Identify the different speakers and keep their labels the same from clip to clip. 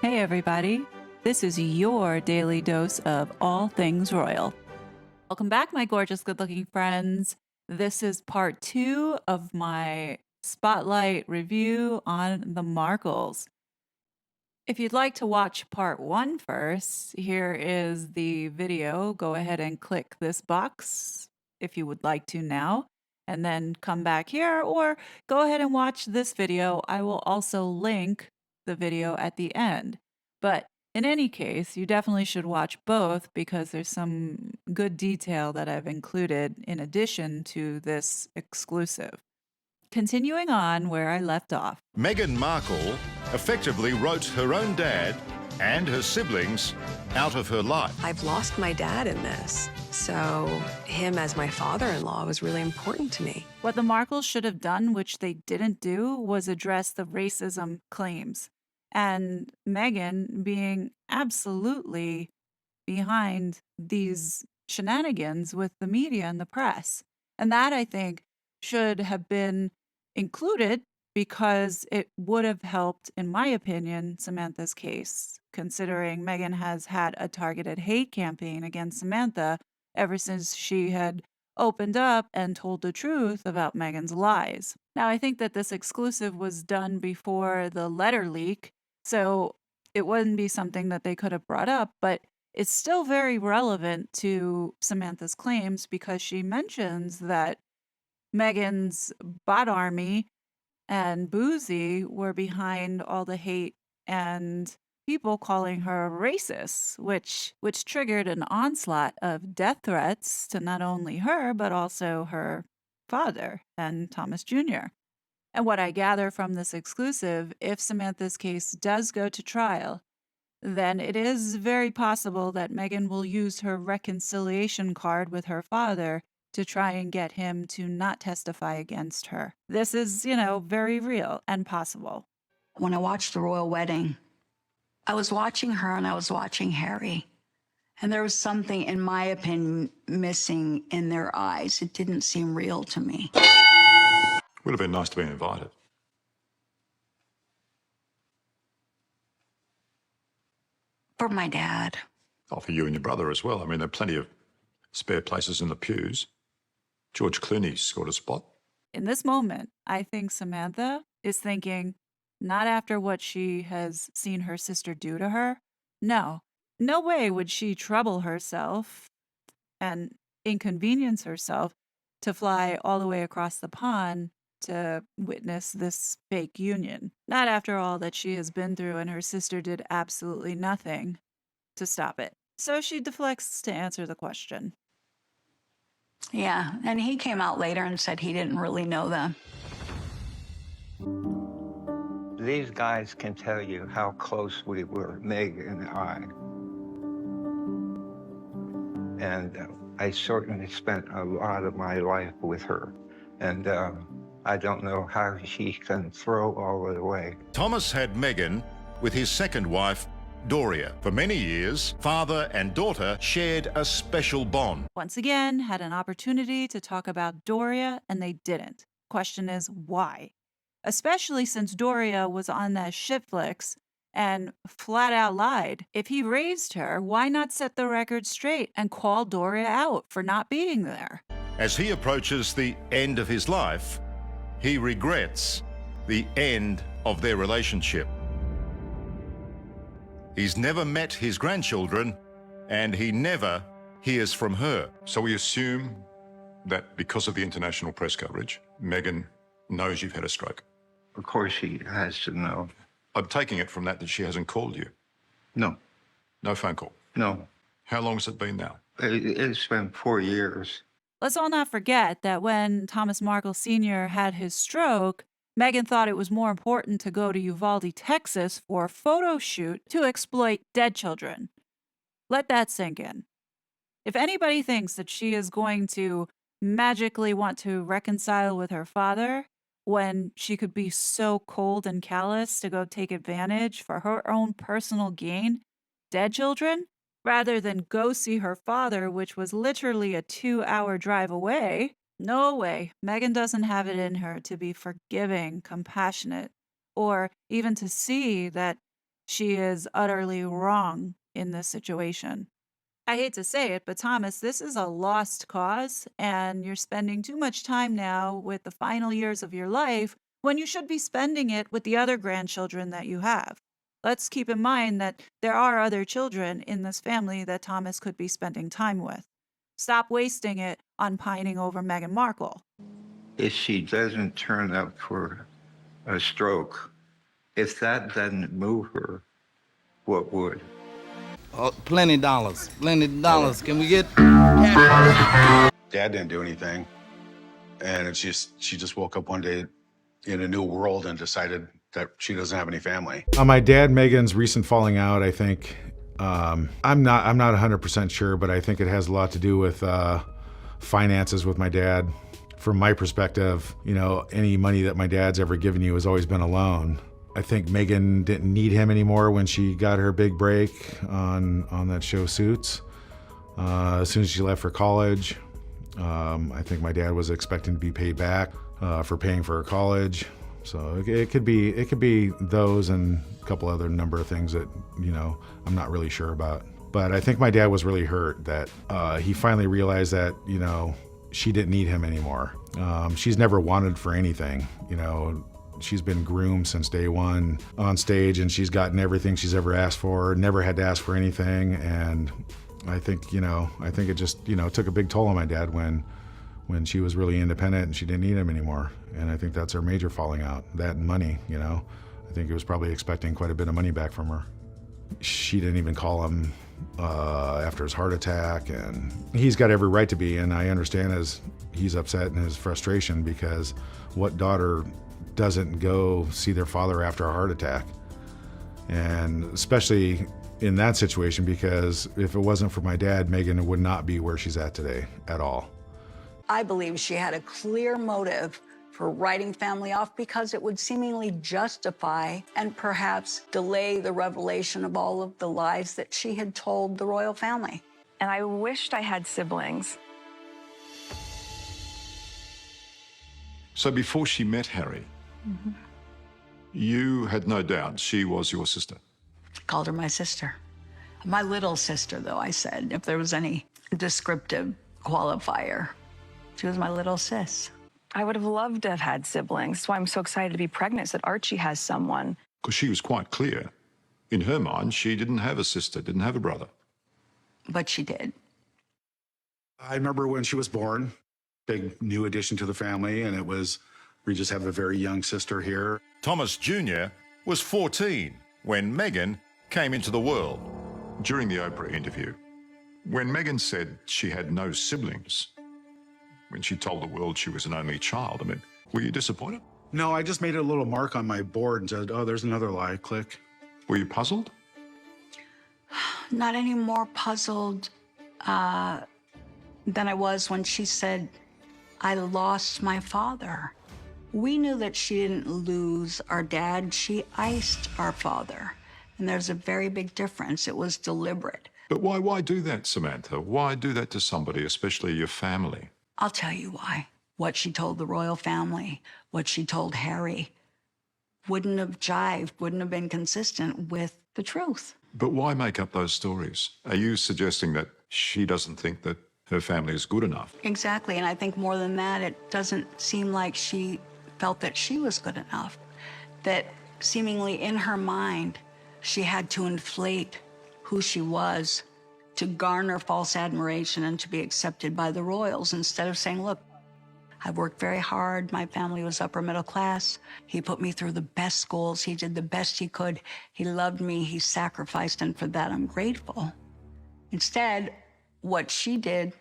Speaker 1: Hey everybody, this is your daily dose of all things royal. Welcome back, my gorgeous good-looking friends. This is part 2 of my spotlight review on the Markles. If you'd like to watch part 1 first, here is the video. Go ahead and click this box if you would like to now, and then come back here, or go ahead and watch this video. I will also link the video at the end. But in any case, you definitely should watch both because there's some good detail that I've included in addition to this exclusive. Continuing on where I left off.
Speaker 2: Meghan Markle effectively wrote her own dad and her siblings out of her life.
Speaker 3: I've lost my dad in this, so him as my father-in-law was really important to me.
Speaker 1: What the Markles should have done, which they didn't do, was address the racism claims. And Meghan being absolutely behind these shenanigans with the media and the press. And that, I think, should have been included because it would have helped, in my opinion, Samantha's case, considering Meghan has had a targeted hate campaign against Samantha ever since she had opened up and told the truth about Meghan's lies. Now, I think that this exclusive was done before the letter leak, so it wouldn't be something that they could have brought up, but it's still very relevant to Samantha's claims because she mentions that Meghan's bot army and Boozy were behind all the hate and people calling her racist, which triggered an onslaught of death threats to not only her, but also her father and Thomas Jr. And what I gather from this exclusive, if Samantha's case does go to trial, then it is very possible that Meghan will use her reconciliation card with her father to try and get him to not testify against her. This is, very real and possible.
Speaker 4: When I watched the royal wedding, I was watching her and I was watching Harry. And there was something, in my opinion, missing in their eyes. It didn't seem real to me.
Speaker 5: Would have been nice to be invited.
Speaker 4: For my dad.
Speaker 5: Oh, for you and your brother as well. I mean, there are plenty of spare places in the pews. George Clooney's got a spot.
Speaker 1: In this moment, I think Samantha is thinking, not after what she has seen her sister do to her. No way would she trouble herself and inconvenience herself to fly all the way across the pond to witness this fake union. Not after all that she has been through, and her sister did absolutely nothing to stop it. So she deflects to answer the question.
Speaker 4: Yeah, and he came out later and said he didn't really know them.
Speaker 6: These guys can tell you how close we were, Meg and I. And I certainly spent a lot of my life with her. And I don't know how she can throw all it away.
Speaker 2: Thomas had Meghan with his second wife, Doria. For many years, father and daughter shared a special bond.
Speaker 1: Once again, had an opportunity to talk about Doria, and they didn't. Question is, why? Especially since Doria was on that shitflix and flat out lied. If he raised her, why not set the record straight and call Doria out for not being there?
Speaker 2: As he approaches the end of his life, he regrets the end of their relationship. He's never met his grandchildren, and he never hears from her.
Speaker 5: So we assume that because of the international press coverage, Meghan knows you've had a stroke.
Speaker 6: Of course she has to know.
Speaker 5: I'm taking it from that she hasn't called you.
Speaker 6: No,
Speaker 5: No phone call.
Speaker 6: no.
Speaker 5: How long has it been now?
Speaker 6: It's been 4 years.
Speaker 1: Let's all not forget that when Thomas Markle Sr. had his stroke, Meghan thought it was more important to go to Uvalde, Texas for a photo shoot to exploit dead children. Let that sink in. If anybody thinks that she is going to magically want to reconcile with her father when she could be so cold and callous to go take advantage for her own personal gain, dead children, rather than go see her father, which was literally a 2-hour drive away, no way. Meghan doesn't have it in her to be forgiving, compassionate, or even to see that she is utterly wrong in this situation. I hate to say it, but Thomas, this is a lost cause, and you're spending too much time now with the final years of your life when you should be spending it with the other grandchildren that you have. Let's keep in mind that there are other children in this family that Thomas could be spending time with. Stop wasting it on pining over Meghan Markle.
Speaker 6: If she doesn't turn up for a stroke, if that doesn't move her, what would?
Speaker 7: Oh, plenty dollars. Plenty dollars. Can we get?
Speaker 8: Dad didn't do anything, and it's just she just woke up one day in a new world and decided that she doesn't have any family.
Speaker 9: My dad, Megan's recent falling out, I think, I'm not 100% sure, but I think it has a lot to do with finances with my dad. From my perspective, you know, any money that my dad's ever given you has always been a loan. I think Megan didn't need him anymore when she got her big break on that show Suits. As soon as she left for college, I think my dad was expecting to be paid back for paying for her college. So it could be those and a couple other number of things that, you know, I'm not really sure about. But I think my dad was really hurt that he finally realized that, you know, she didn't need him anymore. She's never wanted for anything, you know. She's been groomed since day one on stage, and she's gotten everything she's ever asked for, never had to ask for anything. And I think it just, you know, took a big toll on my dad when she was really independent and she didn't need him anymore. And I think that's her major falling out, that and money, you know. I think he was probably expecting quite a bit of money back from her. She didn't even call him after his heart attack, and he's got every right to be, and I understand he's upset and his frustration, because what daughter doesn't go see their father after a heart attack? And especially in that situation, because if it wasn't for my dad, Megan would not be where she's at today at all.
Speaker 4: I believe she had a clear motive for writing family off because it would seemingly justify and perhaps delay the revelation of all of the lies that she had told the royal family.
Speaker 3: And I wished I had siblings.
Speaker 5: So before she met Harry, you had no doubt she was your sister.
Speaker 4: I called her my sister. My little sister, though, I said, if there was any descriptive qualifier. She was my little sis.
Speaker 3: I would have loved to have had siblings. That's why I'm so excited to be pregnant, that Archie has someone.
Speaker 5: Because she was quite clear. In her mind, she didn't have a sister, didn't have a brother.
Speaker 4: But she did.
Speaker 8: I remember when she was born, big new addition to the family, and we just have a very young sister here.
Speaker 2: Thomas Jr. was 14 when Meghan came into the world.
Speaker 5: During the Oprah interview, when Meghan said she had no siblings, when she told the world she was an only child, I mean, were you disappointed?
Speaker 8: No, I just made a little mark on my board and said, oh, there's another lie, click.
Speaker 5: Were you puzzled?
Speaker 4: Not any more puzzled than I was when she said, I lost my father. We knew that she didn't lose our dad. She iced our father. And there's a very big difference. It was deliberate.
Speaker 5: But why do that, Samantha? Why do that to somebody, especially your family?
Speaker 4: I'll tell you why. What she told the royal family, what she told Harry, wouldn't have jived, wouldn't have been consistent with the truth.
Speaker 5: But why make up those stories? Are you suggesting that she doesn't think that her family is good enough?
Speaker 4: Exactly, and I think more than that, it doesn't seem like she felt that she was good enough. That seemingly in her mind, she had to inflate who she was to garner false admiration and to be accepted by the royals, instead of saying, look, I worked very hard. My family was upper middle class. He put me through the best schools. He did the best he could. He loved me. He sacrificed, and for that, I'm grateful. Instead, what she did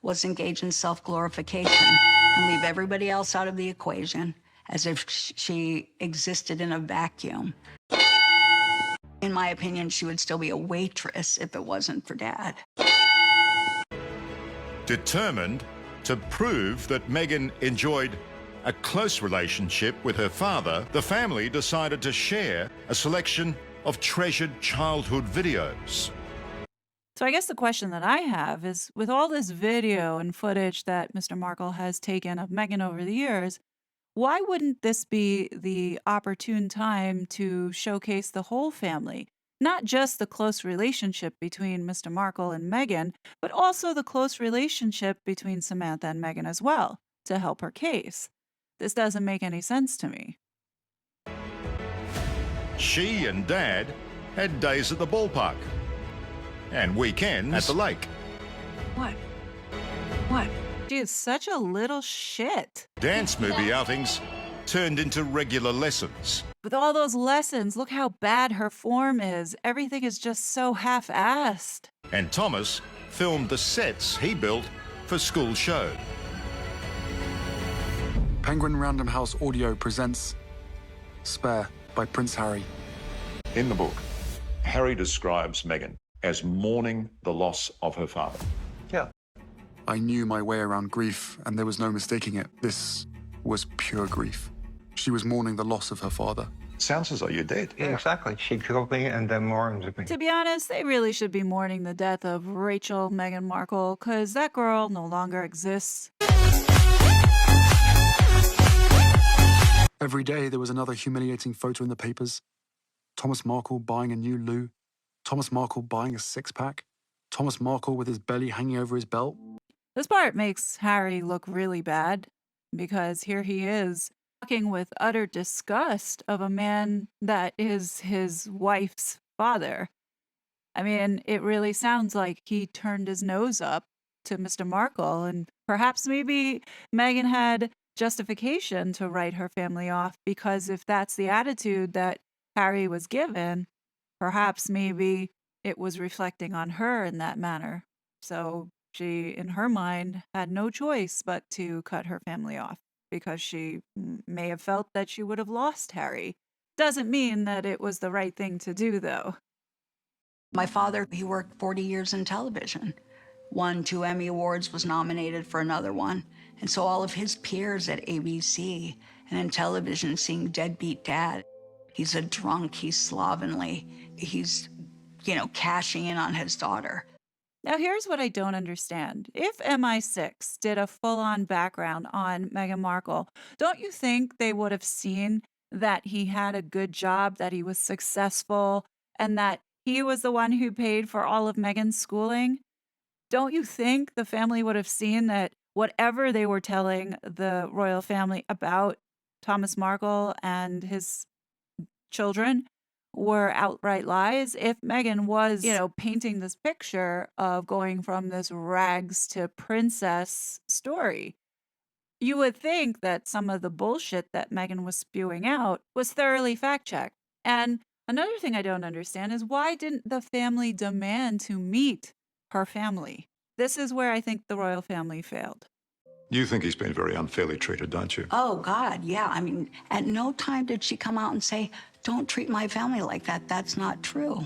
Speaker 4: was engage in self-glorification and leave everybody else out of the equation as if she existed in a vacuum. In my opinion, she would still be a waitress if it wasn't for Dad.
Speaker 2: Determined to prove that Meghan enjoyed a close relationship with her father, the family decided to share a selection of treasured childhood videos.
Speaker 1: So I guess the question that I have is, with all this video and footage that Mr. Markle has taken of Meghan over the years, why wouldn't this be the opportune time to showcase the whole family? Not just the close relationship between Mr. Markle and Meghan, but also the close relationship between Samantha and Meghan as well, to help her case. This doesn't make any sense to me.
Speaker 2: She and Dad had days at the ballpark and weekends at the lake.
Speaker 3: What? What?
Speaker 1: She is such a little shit.
Speaker 2: Dance movie outings turned into regular lessons.
Speaker 1: With all those lessons, look how bad her form is. Everything is just so half-assed.
Speaker 2: And Thomas filmed the sets he built for school show.
Speaker 10: Penguin Random House Audio presents Spare by Prince Harry.
Speaker 5: In the book, Harry describes Meghan as mourning the loss of her father.
Speaker 6: Yeah.
Speaker 10: I knew my way around grief, and there was no mistaking it. This was pure grief. She was mourning the loss of her father.
Speaker 5: Sounds as though you're dead.
Speaker 6: Yeah, exactly. She killed me and then mourned me.
Speaker 1: To be honest, they really should be mourning the death of Rachel Meghan Markle, because that girl no longer exists.
Speaker 10: Every day there was another humiliating photo in the papers. Thomas Markle buying a new loo. Thomas Markle buying a six-pack. Thomas Markle with his belly hanging over his belt.
Speaker 1: This part makes Harry look really bad, because here he is, talking with utter disgust of a man that is his wife's father. I mean, it really sounds like he turned his nose up to Mr. Markle, and perhaps maybe Meghan had justification to write her family off, because if that's the attitude that Harry was given, perhaps maybe it was reflecting on her in that manner. So she, in her mind, had no choice but to cut her family off, because she may have felt that she would have lost Harry. Doesn't mean that it was the right thing to do, though.
Speaker 4: My father, he worked 40 years in television. Won 2 Emmy Awards, was nominated for another one. And so all of his peers at ABC and in television seeing deadbeat dad, he's a drunk, he's slovenly, he's, cashing in on his daughter.
Speaker 1: Now, here's what I don't understand. If MI6 did a full-on background on Meghan Markle, don't you think they would have seen that he had a good job, that he was successful, and that he was the one who paid for all of Meghan's schooling? Don't you think the family would have seen that whatever they were telling the royal family about Thomas Markle and his children were outright lies? If Meghan was, painting this picture of going from this rags to princess story, you would think that some of the bullshit that Meghan was spewing out was thoroughly fact-checked. And another thing I don't understand is, why didn't the family demand to meet her family? This is where I think the royal family failed.
Speaker 5: You think he's been very unfairly treated, don't you?
Speaker 4: Oh, God, yeah. I mean, at no time did she come out and say, don't treat my family like that. That's not true.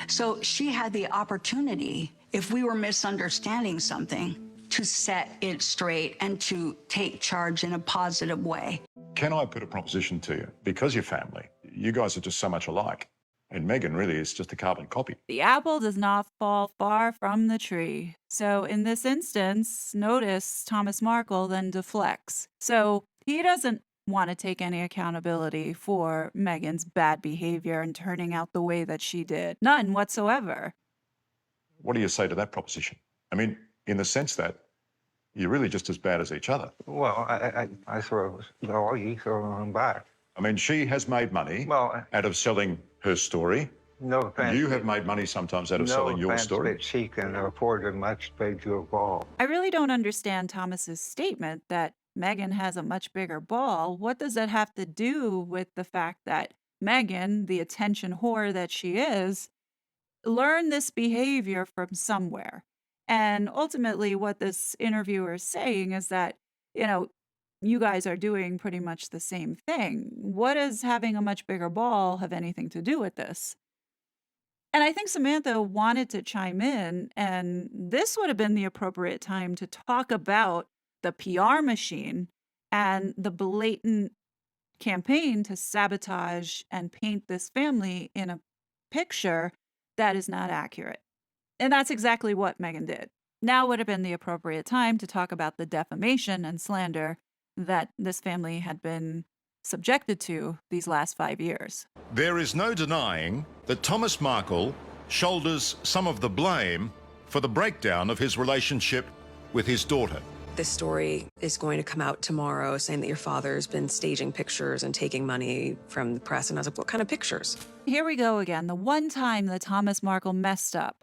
Speaker 4: So she had the opportunity, if we were misunderstanding something, to set it straight and to take charge in a positive way.
Speaker 5: Can I put a proposition to you? Because you're family, you guys are just so much alike. And Meghan really is just a carbon copy.
Speaker 1: The apple does not fall far from the tree. So in this instance, notice Thomas Markle then deflects. So he doesn't want to take any accountability for Meghan's bad behavior and turning out the way that she did. None whatsoever.
Speaker 5: What do you say to that proposition? I mean, in the sense that you're really just as bad as each other.
Speaker 6: Well, I throw no, you throw them back.
Speaker 5: I mean, she has made money
Speaker 6: Well,
Speaker 5: out of selling her story.
Speaker 6: No offense.
Speaker 5: You have made money sometimes out of selling your story.
Speaker 6: But she can afford a much bigger ball.
Speaker 1: I really don't understand Thomas's statement that Meghan has a much bigger ball. What does that have to do with the fact that Meghan, the attention whore that she is, learned this behavior from somewhere? And ultimately, what this interviewer is saying is that, you guys are doing pretty much the same thing. What does having a much bigger ball have anything to do with this? And I think Samantha wanted to chime in, and this would have been the appropriate time to talk about the PR machine and the blatant campaign to sabotage and paint this family in a picture that is not accurate. And that's exactly what Meghan did. Now would have been the appropriate time to talk about the defamation and slander that this family had been subjected to these last 5 years.
Speaker 2: There is no denying that Thomas Markle shoulders some of the blame for the breakdown of his relationship with his daughter.
Speaker 3: This story is going to come out tomorrow saying that your father's been staging pictures and taking money from the press. And I was like, what kind of pictures?
Speaker 1: Here we go again. The one time that Thomas Markle messed up.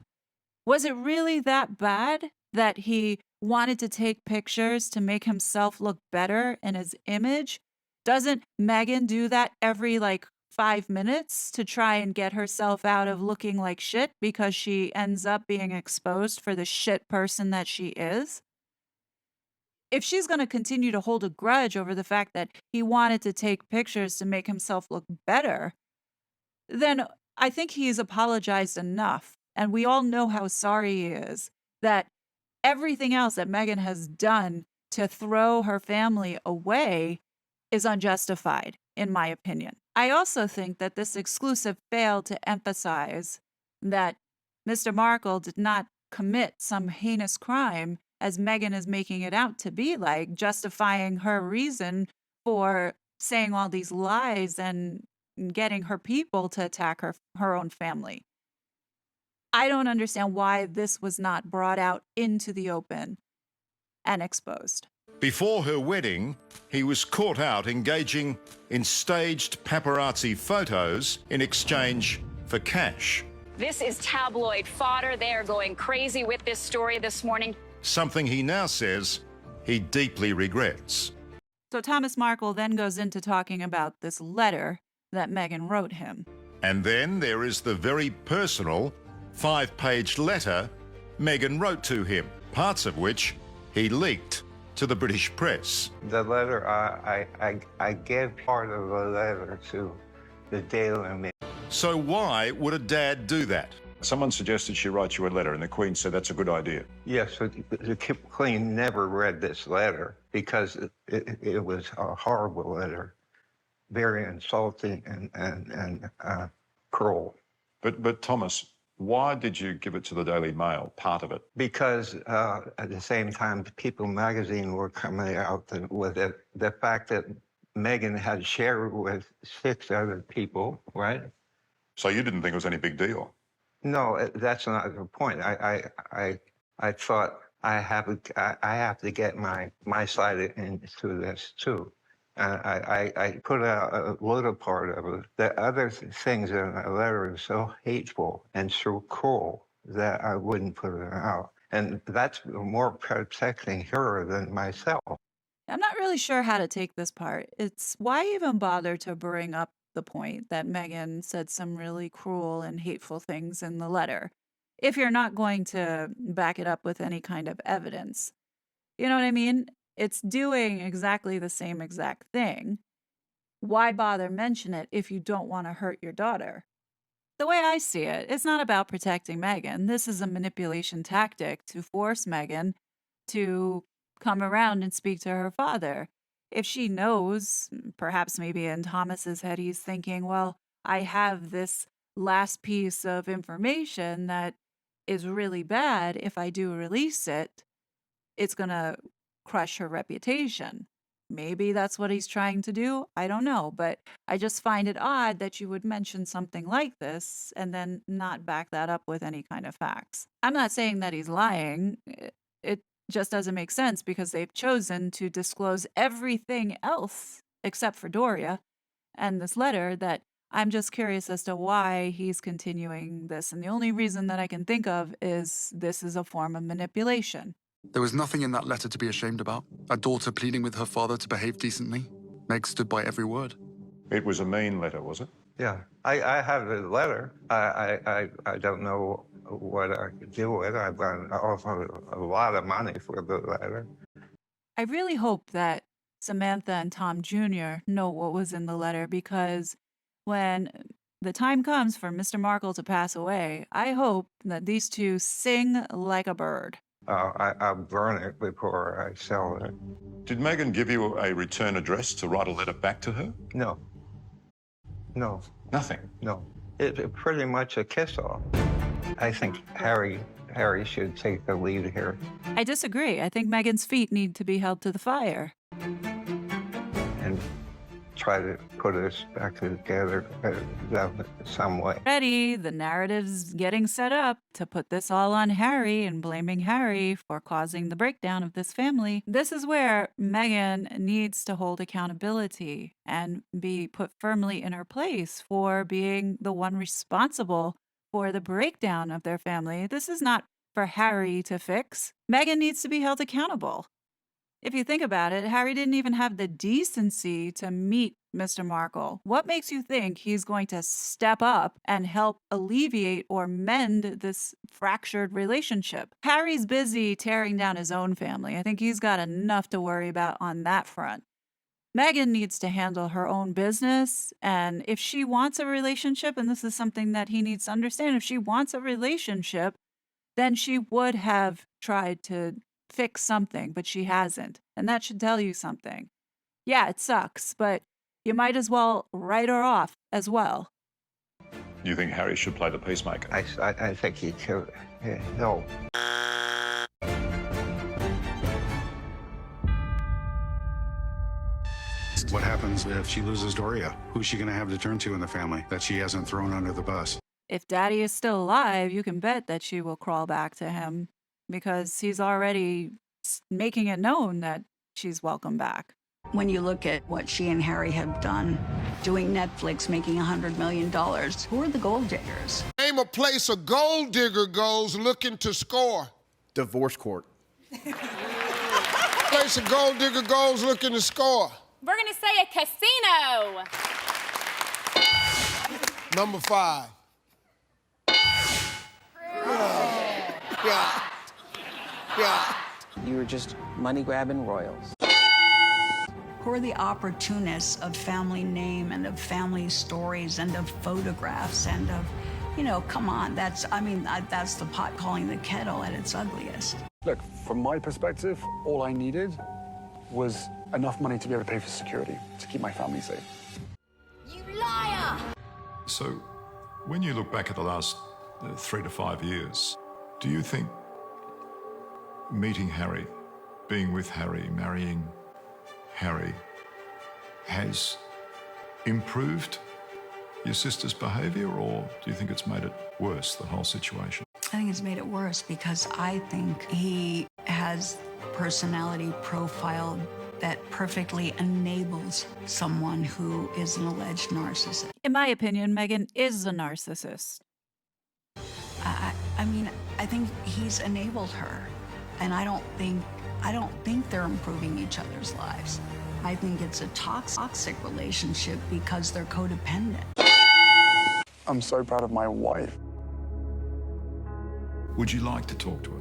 Speaker 1: Was it really that bad that he wanted to take pictures to make himself look better in his image? Doesn't Megan do that every 5 minutes to try and get herself out of looking like shit because she ends up being exposed for the shit person that she is? If she's going to continue to hold a grudge over the fact that he wanted to take pictures to make himself look better, then I think he's apologized enough. And we all know how sorry he is that everything else that Megan has done to throw her family away is unjustified, in my opinion. I also think that this exclusive failed to emphasize that Mr. Markle did not commit some heinous crime as Megan is making it out to be, justifying her reason for saying all these lies and getting her people to attack her own family. I don't understand why this was not brought out into the open and exposed.
Speaker 2: Before her wedding, he was caught out engaging in staged paparazzi photos in exchange for cash.
Speaker 11: This is tabloid fodder. They are going crazy with this story this morning.
Speaker 2: Something he now says he deeply regrets.
Speaker 1: So Thomas Markle then goes into talking about this letter that Megan wrote him.
Speaker 2: And then there is the very personal 5-page letter Megan wrote to him, parts of which he leaked to the British press.
Speaker 6: The letter, I gave part of the letter to the Daily Mail.
Speaker 2: So why would a dad do that?
Speaker 5: Someone suggested she write you a letter, and the Queen said that's a good idea.
Speaker 6: Yes, the Queen never read this letter because it was a horrible letter, very insulting and cruel.
Speaker 5: But Thomas, why did you give it to the Daily Mail, part of it?
Speaker 6: Because at the same time, People magazine were coming out with it. The fact that Megan had shared with 6 other people, right?
Speaker 5: So you didn't think it was any big deal?
Speaker 6: No, that's not the point. I thought I have to get my side into this too. I put out a little part of it. The other things in the letter are so hateful and so cruel that I wouldn't put it out. And that's more protecting her than myself.
Speaker 1: I'm not really sure how to take this part. It's why even bother to bring up the point that Megan said some really cruel and hateful things in the letter if you're not going to back it up with any kind of evidence. You know what I mean? It's doing exactly the same exact thing. Why bother mention it if you don't want to hurt your daughter? The way I see it, it's not about protecting Megan. This is a manipulation tactic to force Megan to come around and speak to her father. If she knows, perhaps maybe in Thomas's head, he's thinking, well, I have this last piece of information that is really bad. If I do release it, it's going to crush her reputation. Maybe that's what he's trying to do. I don't know. But I just find it odd that you would mention something like this and then not back that up with any kind of facts. I'm not saying that he's lying. It just doesn't make sense because they've chosen to disclose everything else except for Doria and this letter that I'm just curious as to why he's continuing this. And the only reason that I can think of is this is a form of manipulation.
Speaker 10: There was nothing in that letter to be ashamed about. A daughter pleading with her father to behave decently. Meg stood by every word.
Speaker 5: It was a mean letter, was it?
Speaker 6: Yeah, I have the letter. I don't know what I could do with it. I've offered a lot of money for the letter.
Speaker 1: I really hope that Samantha and Tom Jr. know what was in the letter because when the time comes for Mr. Markle to pass away, I hope that these two sing like a bird.
Speaker 6: I'll burn it before I sell it.
Speaker 5: Did Megan give you a return address to write a letter back to her?
Speaker 6: No. No.
Speaker 5: Nothing?
Speaker 6: No. It's pretty much a kiss-off. I think Harry should take the lead here.
Speaker 1: I disagree. I think Megan's feet need to be held to the fire.
Speaker 6: And try to put us back together some way.
Speaker 1: Already, the narrative's getting set up to put this all on Harry and blaming Harry for causing the breakdown of this family. This is where Meghan needs to hold accountability and be put firmly in her place for being the one responsible for the breakdown of their family. This is not for Harry to fix. Meghan needs to be held accountable. If you think about it, Harry didn't even have the decency to meet Mr. Markle. What makes you think he's going to step up and help alleviate or mend this fractured relationship? Harry's busy tearing down his own family. I think he's got enough to worry about on that front. Meghan needs to handle her own business, and if she wants a relationship, and this is something that he needs to understand, if she wants a relationship, then she would have tried to fix something, but she hasn't. And that should tell you something. Yeah, it sucks, but you might as well write her off as well.
Speaker 5: You think Harry should play the peacemaker?
Speaker 6: I think he should. No.
Speaker 8: What happens if she loses Doria? Who's she going to have to turn to in the family that she hasn't thrown under the bus?
Speaker 1: If Daddy is still alive, you can bet that she will crawl back to him because he's already making it known that she's welcome back.
Speaker 4: When you look at what she and Harry have done, doing Netflix, making $100 million, who are the gold diggers?
Speaker 12: Name a place a gold digger goes looking to score.
Speaker 13: Divorce court.
Speaker 12: Place a gold digger goes looking to score.
Speaker 11: We're going to say a casino.
Speaker 12: Number 5. Yeah.
Speaker 14: You were just money-grabbing royals.
Speaker 4: Who are the opportunists of family name and of family stories and of photographs and of, come on, that's the pot calling the kettle at its ugliest.
Speaker 10: Look, from my perspective, all I needed was enough money to be able to pay for security, to keep my family safe.
Speaker 11: You liar!
Speaker 5: So, when you look back at the last 3 to 5 years, do you think meeting Harry, being with Harry, marrying Harry, has improved your sister's behaviour, or do you think it's made it worse, the whole situation?
Speaker 4: I think it's made it worse because I think he has personality profile that perfectly enables someone who is an alleged narcissist.
Speaker 1: In my opinion, Meghan is a narcissist.
Speaker 4: I think he's enabled her, and I don't think they're improving each other's lives. I think it's a toxic relationship because they're codependent.
Speaker 10: I'm so proud of my wife.
Speaker 5: Would you like to talk to her?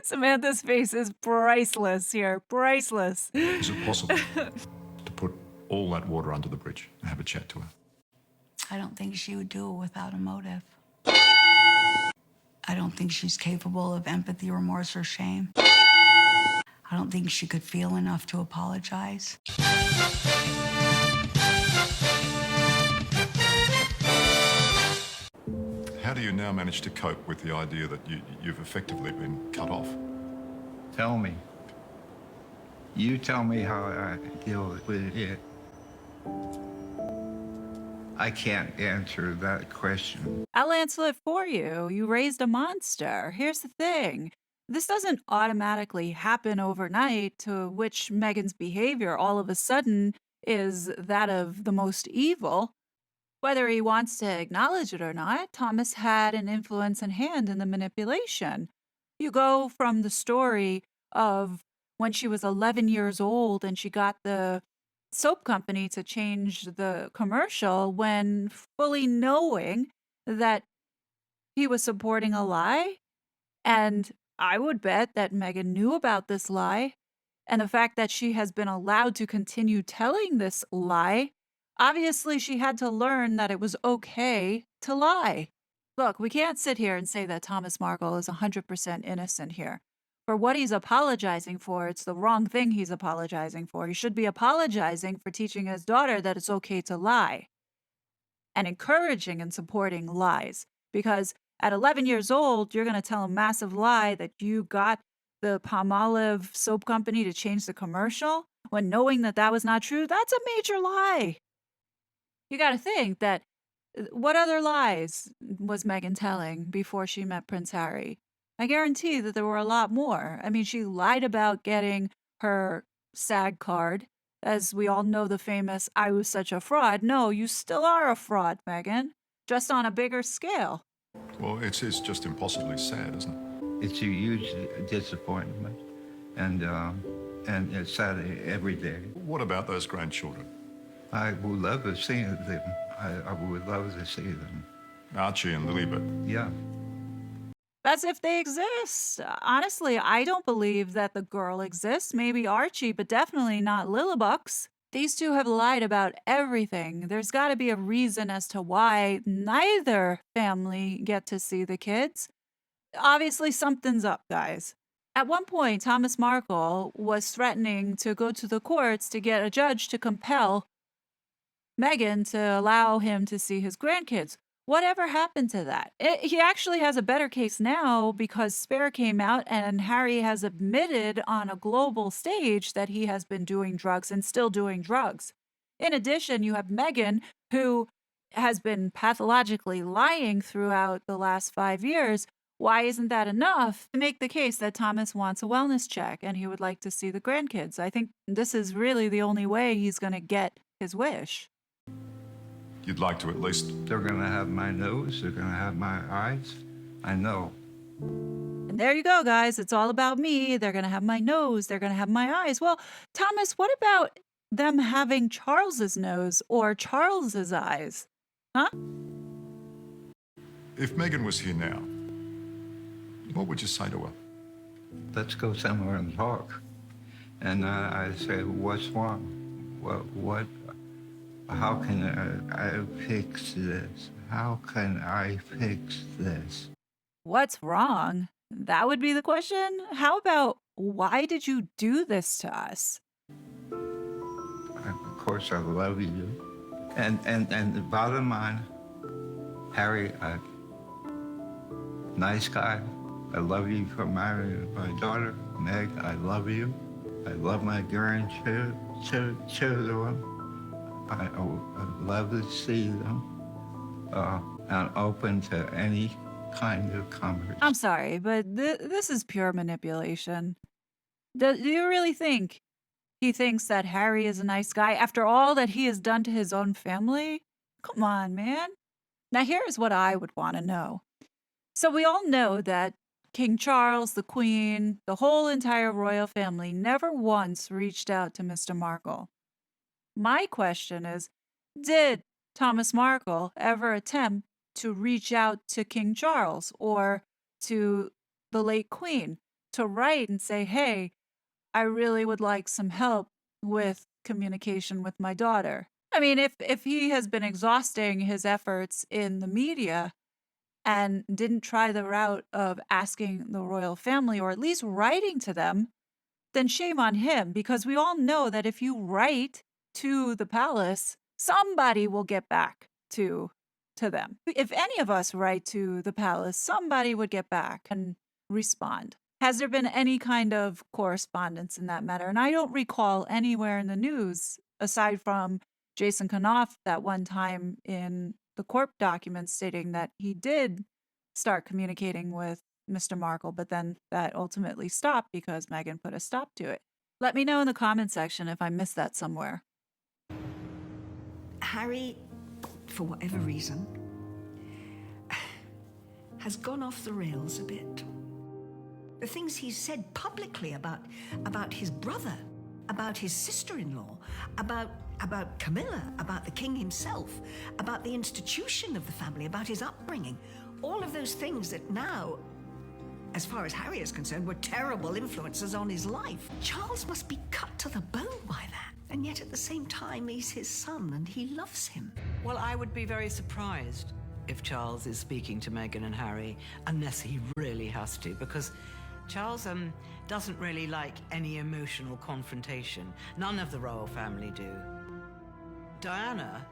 Speaker 1: Samantha's face is priceless here. Priceless.
Speaker 5: Is it possible to put all that water under the bridge and have a chat to her?
Speaker 4: I don't think she would do it without a motive. I don't think she's capable of empathy, remorse, or shame. I don't think she could feel enough to apologize.
Speaker 5: How do you now manage to cope with the idea that you've effectively been cut off?
Speaker 6: Tell me. You tell me how I deal with it. I can't answer that question.
Speaker 1: I'll answer it for you. You raised a monster. Here's the thing. This doesn't automatically happen overnight, to which Meghan's behavior all of a sudden is that of the most evil. Whether he wants to acknowledge it or not, Thomas had an influence and hand in the manipulation. You go from the story of when she was 11 years old and she got the soap company to change the commercial when fully knowing that he was supporting a lie. And I would bet that Meghan knew about this lie. And the fact that she has been allowed to continue telling this lie, obviously she had to learn that it was okay to lie. Look, we can't sit here and say that Thomas Markle is 100% innocent here. For what he's apologizing for, it's the wrong thing he's apologizing for. He should be apologizing for teaching his daughter that it's okay to lie and encouraging and supporting lies. Because at 11 years old, you're going to tell a massive lie that you got the Palmolive soap company to change the commercial when knowing that that was not true, that's a major lie. You got to think that what other lies was Meghan telling before she met Prince Harry? I guarantee that there were a lot more. I mean, she lied about getting her SAG card. As we all know, the famous "I was such a fraud." No, you still are a fraud, Meghan, just on a bigger scale.
Speaker 5: Well, it's just impossibly sad, isn't it?
Speaker 6: It's a huge disappointment, and it's sad every day.
Speaker 5: What about those grandchildren?
Speaker 6: I would love to see them. I would love to see them.
Speaker 5: Archie and Lilibet.
Speaker 6: Yeah.
Speaker 1: As if they exist. Honestly, I don't believe that the girl exists. Maybe Archie, but definitely not Lillibucks. These two have lied about everything. There's got to be a reason as to why neither family get to see the kids. Obviously, something's up, guys. At one point, Thomas Markle was threatening to go to the courts to get a judge to compel Meghan to allow him to see his grandkids. Whatever happened to that? He actually has a better case now because Spare came out and Harry has admitted on a global stage that he has been doing drugs and still doing drugs. In addition, you have Meghan, who has been pathologically lying throughout the last 5 years. Why isn't that enough to make the case that Thomas wants a wellness check and he would like to see the grandkids? I think this is really the only way he's going to get his wish.
Speaker 5: You'd like to at least...
Speaker 6: They're going to have my nose. They're going to have my eyes. I know.
Speaker 1: And there you go, guys. It's all about me. They're going to have my nose. They're going to have my eyes. Well, Thomas, what about them having Charles's nose or Charles's eyes? Huh?
Speaker 5: If Meghan was here now, what would you say to her?
Speaker 6: Let's go somewhere and talk. And I say, what's wrong? What? How can I fix this? How can I fix this?
Speaker 1: What's wrong? That would be the question. How about, why did you do this to us?
Speaker 6: Of course, I love you. And the bottom line, Harry, nice guy. I love you for marrying my daughter, Meg. I love you. I love my grandchildren. I love to see them. And open to any kind of conversation.
Speaker 1: I'm sorry, but this is pure manipulation. Do you really think he thinks that Harry is a nice guy after all that he has done to his own family? Come on, man. Now, here's what I would want to know. So we all know that King Charles, the Queen, the whole entire royal family never once reached out to Mr. Markle. My question is, did Thomas Markle ever attempt to reach out to King Charles or to the late Queen to write and say, hey, I really would like some help with communication with my daughter? I mean, if he has been exhausting his efforts in the media and didn't try the route of asking the royal family or at least writing to them, then shame on him, because we all know that if you write to the palace, somebody will get back to them. If any of us write to the palace, somebody would get back and respond. Has there been any kind of correspondence in that matter? And I don't recall anywhere in the news, aside from Jason Kanoff that one time in the court documents stating that he did start communicating with Mr. Markle, but then that ultimately stopped because Meghan put a stop to it. Let me know in the comment section if I missed that somewhere.
Speaker 13: Harry, for whatever reason, has gone off the rails a bit. The things he's said publicly about his brother, about his sister-in-law, about Camilla, about the king himself, about the institution of the family, about his upbringing, all of those things that now, as far as Harry is concerned, were terrible influences on his life. Charles must be cut to the bone by that. And yet at the same time, he's his son and he loves him.
Speaker 15: Well, I would be very surprised if Charles is speaking to Meghan and Harry, unless he really has to, because Charles doesn't really like any emotional confrontation. None of the royal family do. Diana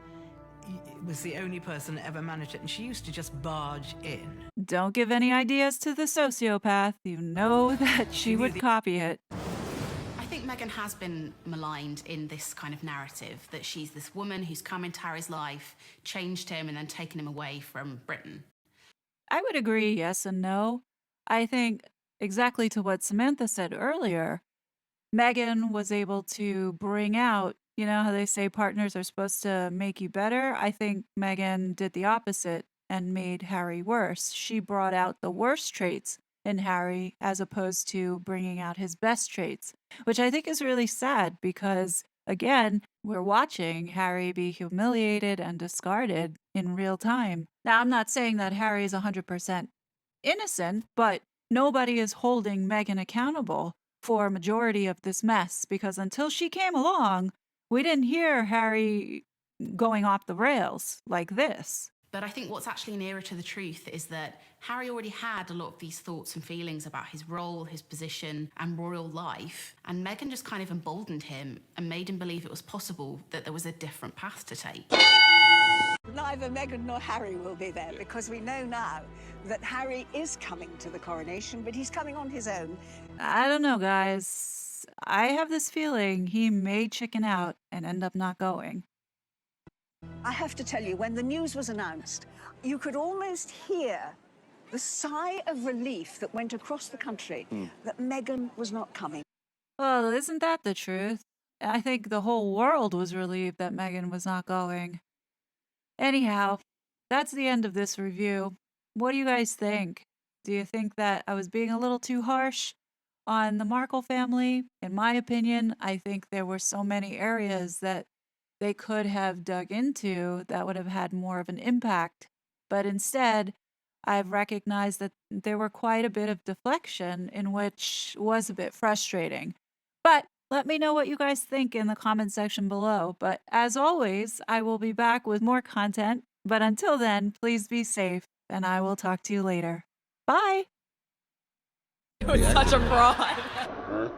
Speaker 15: was the only person that ever managed it, and she used to just barge in.
Speaker 1: Don't give any ideas to the sociopath. You know that she would copy it.
Speaker 16: I think Meghan has been maligned in this kind of narrative, that she's this woman who's come into Harry's life, changed him, and then taken him away from Britain.
Speaker 1: I would agree, yes and no. I think exactly to what Samantha said earlier, Meghan was able to bring out, you know how they say partners are supposed to make you better? I think Meghan did the opposite and made Harry worse. She brought out the worst traits in Harry as opposed to bringing out his best traits, which I think is really sad because, again, we're watching Harry be humiliated and discarded in real time. Now, I'm not saying that Harry is 100% innocent, but nobody is holding Meghan accountable for a majority of this mess because until she came along, we didn't hear Harry going off the rails like this.
Speaker 16: But I think what's actually nearer to the truth is that Harry already had a lot of these thoughts and feelings about his role, his position, and royal life. And Meghan just kind of emboldened him and made him believe it was possible that there was a different path to take.
Speaker 17: Neither Meghan nor Harry will be there because we know now that Harry is coming to the coronation, but he's coming on his own.
Speaker 1: I don't know, guys. I have this feeling he may chicken out and end up not going.
Speaker 17: I have to tell you, when the news was announced, you could almost hear the sigh of relief that went across the country that Meghan was not coming.
Speaker 1: Well, isn't that the truth? I think the whole world was relieved that Meghan was not going. Anyhow, that's the end of this review. What do you guys think? Do you think that I was being a little too harsh on the Markle family? In my opinion, I think there were so many areas that they could have dug into that would have had more of an impact. But instead, I've recognized that there were quite a bit of deflection in which was a bit frustrating. But let me know what you guys think in the comment section below. But as always, I will be back with more content. But until then, please be safe, and I will talk to you later. Bye!
Speaker 18: You're such a fraud.